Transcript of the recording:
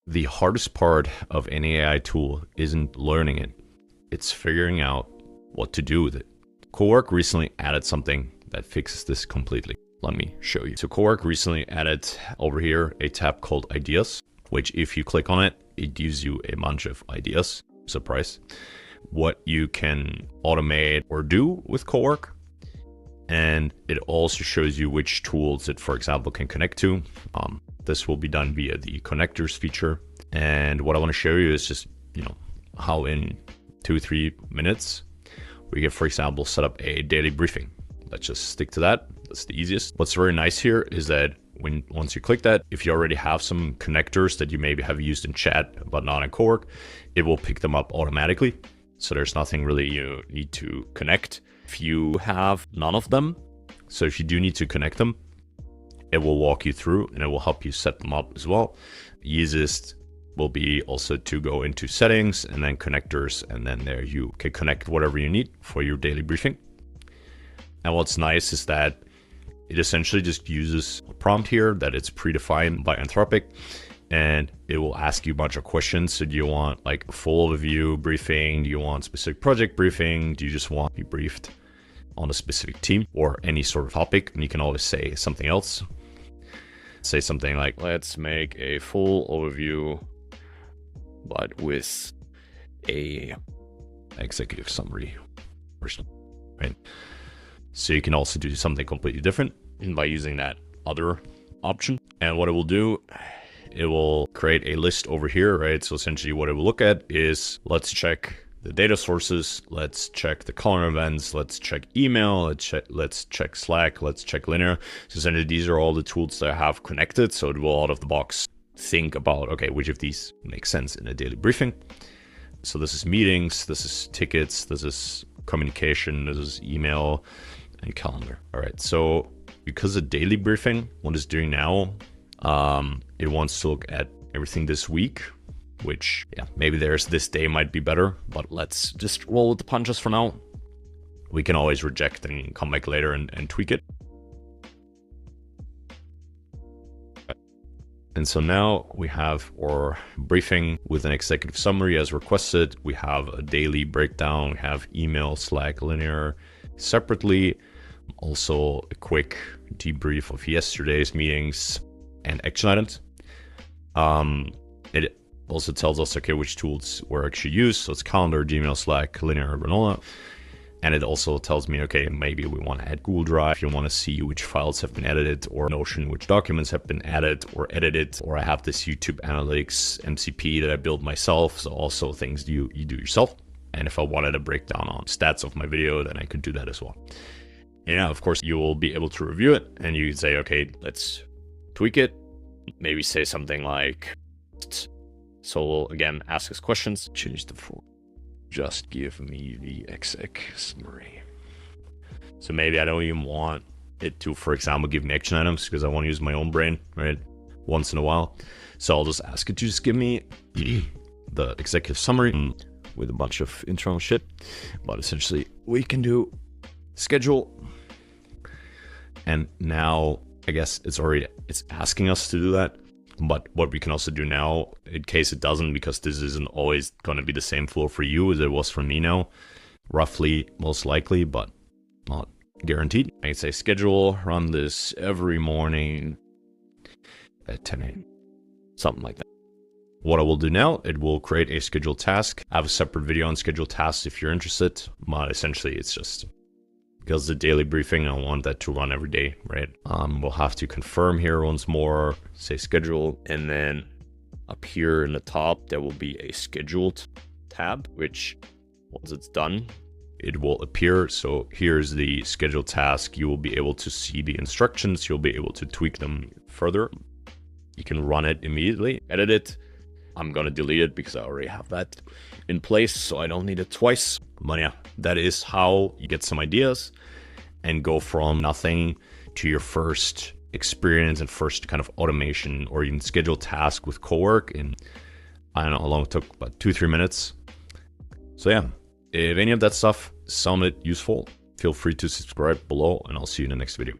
The hardest part of any AI tool isn't learning it, it's figuring out what to do with it. Cowork recently added something that fixes this completely. Let me show you. So Cowork recently added over here a tab called Ideas, which if you click on it, it gives you a bunch of ideas. Surprise. What you can automate or do with Cowork. And it also shows you which tools it, for example, can connect to. This will be done via the connectors feature. And what I want to show you is just, how in 2-3 minutes, we can, for example, set up a daily briefing. Let's just stick to that. That's the easiest. What's very nice here is that once you click that, if you already have some connectors that you maybe have used in chat, but not in Cowork, it will pick them up automatically. So there's nothing really you need to connect. If you have none of them, so if you do need to connect them, it will walk you through and it will help you set them up as well. Easiest will be also to go into settings and then connectors, and then there you can connect whatever you need for your daily briefing. And what's nice is that it essentially just uses a prompt here that it's predefined by Anthropic, and it will ask you a bunch of questions. So do you want like a full overview briefing? Do you want specific project briefing? Do you just want to be briefed on a specific team or any sort of topic? And you can always say something else. Say something like, let's make a full overview, but with a executive summary or something, right? So you can also do something completely different by using that other option. And what it will do, it will create a list over here, right? So essentially what it will look at is, let's check the data sources, let's check the calendar events, let's check email, let's check Slack, let's check Linear. So essentially these are all the tools that I have connected. So it will out of the box think about, okay, which of these makes sense in a daily briefing. So this is meetings, this is tickets, this is communication, this is email and calendar. All right, so because the daily briefing, what it's doing now, it wants to look at everything this week, which, yeah, maybe this day might be better, but let's just roll with the punches for now. We can always reject and come back later and tweak it. And so now we have our briefing with an executive summary as requested. We have a daily breakdown. We have email, Slack, Linear separately. Also a quick debrief of yesterday's meetings and action items. It also tells us, okay, which tools were actually used. So it's calendar, Gmail, Slack, Linear, Granola. And it also tells me, okay, maybe we want to add Google Drive. You want to see which files have been edited, or Notion, which documents have been added or edited, or I have this YouTube Analytics MCP that I built myself. So also things you do yourself. And if I wanted a breakdown on stats of my video, then I could do that as well. And yeah, of course, you will be able to review it and you can say, okay, let's tweak it. Maybe say something like, so we'll again ask us questions. Change the form. Just give me the exec summary. So maybe I don't even want it to, for example, give me action items because I want to use my own brain, right? Once in a while. So I'll just ask it to just give me the executive summary with a bunch of internal shit. But essentially we can do schedule. And now I guess it's asking us to do that. But what we can also do now, in case it doesn't, because this isn't always going to be the same flow for you as it was for me now, roughly, most likely, but not guaranteed. I can say schedule, run this every morning at 10 a.m. Something like that. What I will do now, it will create a scheduled task. I have a separate video on scheduled tasks if you're interested, but essentially it's just because the daily briefing, I want that to run every day, right? We'll have to confirm here once more, say schedule, and then up here in the top, there will be a scheduled tab, which once it's done, it will appear. So here's the scheduled task. You will be able to see the instructions. You'll be able to tweak them further. You can run it immediately, edit it. I'm going to delete it because I already have that in place, so I don't need it twice. But yeah, that is how you get some ideas and go from nothing to your first experience and first kind of automation or even scheduled task with Cowork in, I don't know how long it took, about 2-3 minutes. So yeah, if any of that stuff sounded useful, feel free to subscribe below and I'll see you in the next video.